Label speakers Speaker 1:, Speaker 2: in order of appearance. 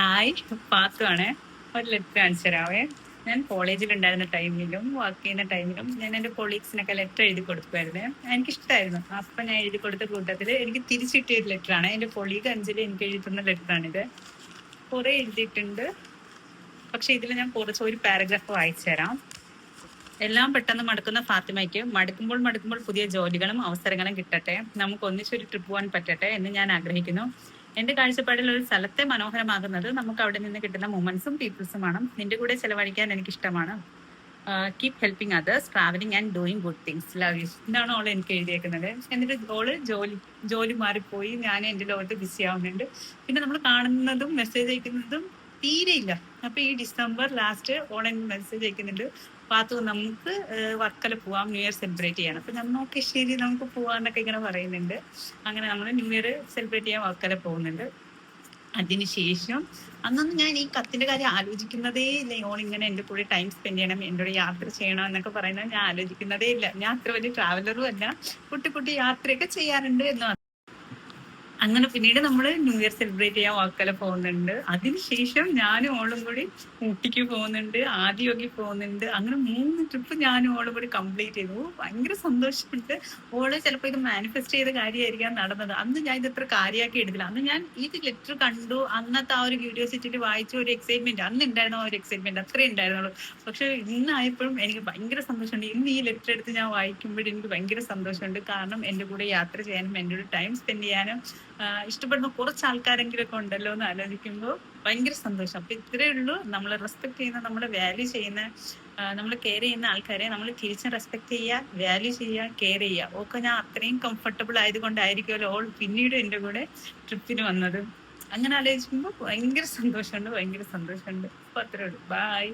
Speaker 1: Hi, പാത്തുവാണേ. ഒരു letter കാണിച്ചു തരാവേ. ഞാൻ കോളേജിലുണ്ടായിരുന്ന ടൈമിലും വർക്ക് ചെയ്യുന്ന ടൈമിലും ഞാൻ എൻ്റെ കൊളീഗ്സിനൊക്കെ ലെറ്റർ എഴുതി കൊടുക്കുമായിരുന്നേ. എനിക്കിഷ്ടമായിരുന്നു. അപ്പം ഞാൻ എഴുതി കൊടുത്ത കൂട്ടത്തിൽ എനിക്ക് തിരിച്ചു കിട്ടിയ ഒരു ലെറ്ററാണ്. എൻ്റെ കൊളീഗ് അഞ്ജലി എനിക്ക് എഴുതി തന്ന ലെറ്ററാണിത്. കുറേ എഴുതിയിട്ടുണ്ട്. പക്ഷെ ഇതിൽ ഞാൻ കുറച്ച് ഒരു പാരഗ്രാഫ് വായിച്ചു തരാം. എല്ലാം പെട്ടെന്ന് മടുക്കുന്ന ഫാത്തിമയ്ക്ക് മടുക്കുമ്പോൾ പുതിയ ജോലികളും അവസരങ്ങളും കിട്ടട്ടെ. നമുക്ക് ഒന്നിച്ചൊരു ട്രിപ്പ് പോകാൻ പറ്റട്ടെ എന്ന് ഞാൻ ആഗ്രഹിക്കുന്നു. എന്റെ കാഴ്ചപ്പാടിൽ ഒരു സ്ഥലത്തെ മനോഹരമാകുന്നത് നമുക്ക് അവിടെ നിന്ന് കിട്ടുന്ന മൊമെന്റ്സും പീപ്പിൾസുമാണ്. നിന്റെ കൂടെ ചെലവഴിക്കാൻ എനിക്ക് ഇഷ്ടമാണ്. Keep helping others, travelling and doing good things, love you. ഇതാണ് ഓള് എനിക്ക് എഴുതിയേക്കുന്നത്. എന്നിട്ട് ഓള് ജോലി മാറിപ്പോയി, ഞാൻ എൻ്റെ ലോകത്ത് ബിസി ആവുന്നുണ്ട്. പിന്നെ നമ്മൾ കാണുന്നതും മെസ്സേജ് അയക്കുന്നതും തീരെയില്ല. അപ്പൊ ഈ ഡിസംബർ ലാസ്റ്റ് ഓളെ മെസ്സേജ് അയക്കുന്നുണ്ട്, പാത്തു നമുക്ക് വർക്കല പോവാം, ന്യൂ ഇയർ സെലിബ്രേറ്റ് ചെയ്യണം. അപ്പൊ നമ്മൾ ഓക്കെ ശരി നമുക്ക് പോവാന്നൊക്കെ ഇങ്ങനെ പറയുന്നുണ്ട്. അങ്ങനെ നമ്മൾ ന്യൂ ഇയർ സെലിബ്രേറ്റ് ചെയ്യാൻ വർക്കല പോകുന്നുണ്ട്. അതിനുശേഷം അന്നൊന്നും ഞാൻ ഈ കത്തിന്റെ കാര്യം ആലോചിക്കുന്നതേ ഇല്ല. ഓണിങ്ങനെ എൻ്റെ കൂടെ ടൈം സ്പെൻഡ് ചെയ്യണം, എൻ്റെ കൂടെ യാത്ര ചെയ്യണം എന്നൊക്കെ പറയുന്നത് ഞാൻ ആലോചിക്കുന്നതേ ഇല്ല. ഞാൻ അത്ര വലിയ ട്രാവലറും അല്ല. കുട്ടി യാത്രയൊക്കെ ചെയ്യാറുണ്ട് എന്ന്. അങ്ങനെ പിന്നീട് നമ്മൾ ന്യൂ ഇയർ സെലിബ്രേറ്റ് ചെയ്യാൻ വർക്കല പോകുന്നുണ്ട്. അതിനുശേഷം ഞാനും ഓളും കൂടി ഊട്ടിക്ക് പോകുന്നുണ്ട്, ആദിയോഗി പോകുന്നുണ്ട്. അങ്ങനെ 3 ട്രിപ്പ് ഞാനും ഓളും കൂടി കംപ്ലീറ്റ് ചെയ്തു. ഭയങ്കര സന്തോഷമുണ്ട്. ഓള് ചിലപ്പോൾ ഇത് മാനിഫെസ്റ്റ് ചെയ്ത കാര്യമായിരിക്കാം നടന്നത്. അന്ന് ഞാൻ ഇത് ഇത്ര കാര്യമാക്കി എടുത്തില്ല. അന്ന് ഞാൻ ഇത് ലെറ്റർ കണ്ടു, അന്നത്തെ ആ ഒരു ക്യൂരിയോസിറ്റിയിൽ വായിച്ച ഒരു എക്സൈറ്റ്മെന്റ് അന്ന് ഉണ്ടായിരുന്ന ഒരു എക്സൈറ്റ്മെന്റ് അത്രേ ഉണ്ടായിരുന്നുള്ളൂ. പക്ഷെ ഇന്നായപ്പോഴും എനിക്ക് ഭയങ്കര സന്തോഷമുണ്ട്. ഇന്ന് ഈ ലെറ്റർ എടുത്ത് ഞാൻ വായിക്കുമ്പോഴും എനിക്ക് ഭയങ്കര സന്തോഷമുണ്ട്. കാരണം എൻ്റെ കൂടെ യാത്ര ചെയ്യാനും എൻ്റെ കൂടെ ടൈം സ്പെൻഡ് ചെയ്യാനും ഇഷ്ടപ്പെടുന്ന കുറച്ച് ആൾക്കാരെങ്കിലും ഒക്കെ ഉണ്ടല്ലോ എന്ന് ആലോചിക്കുമ്പോൾ ഭയങ്കര സന്തോഷം. അപ്പൊ ഇത്രയേ ഉള്ളൂ. നമ്മൾ റെസ്പെക്ട് ചെയ്യുന്ന, നമ്മൾ വാല്യൂ ചെയ്യുന്ന, നമ്മൾ കെയർ ചെയ്യുന്ന ആൾക്കാരെ നമ്മൾ തിരിച്ചും റെസ്പെക്ട് ചെയ്യുക, വാല്യൂ ചെയ്യുക, കെയർ ചെയ്യുക. ഒക്കെ ഞാൻ അത്രയും കംഫർട്ടബിൾ ആയതുകൊണ്ടായിരിക്കുമല്ലോ ഓൾ പിന്നീട് എൻ്റെ കൂടെ ട്രിപ്പിന് വന്നത്. അങ്ങനെ ആലോചിക്കുമ്പോൾ ഭയങ്കര സന്തോഷമുണ്ട്. അപ്പൊ അത്രേ ഉള്ളൂ. ബൈ.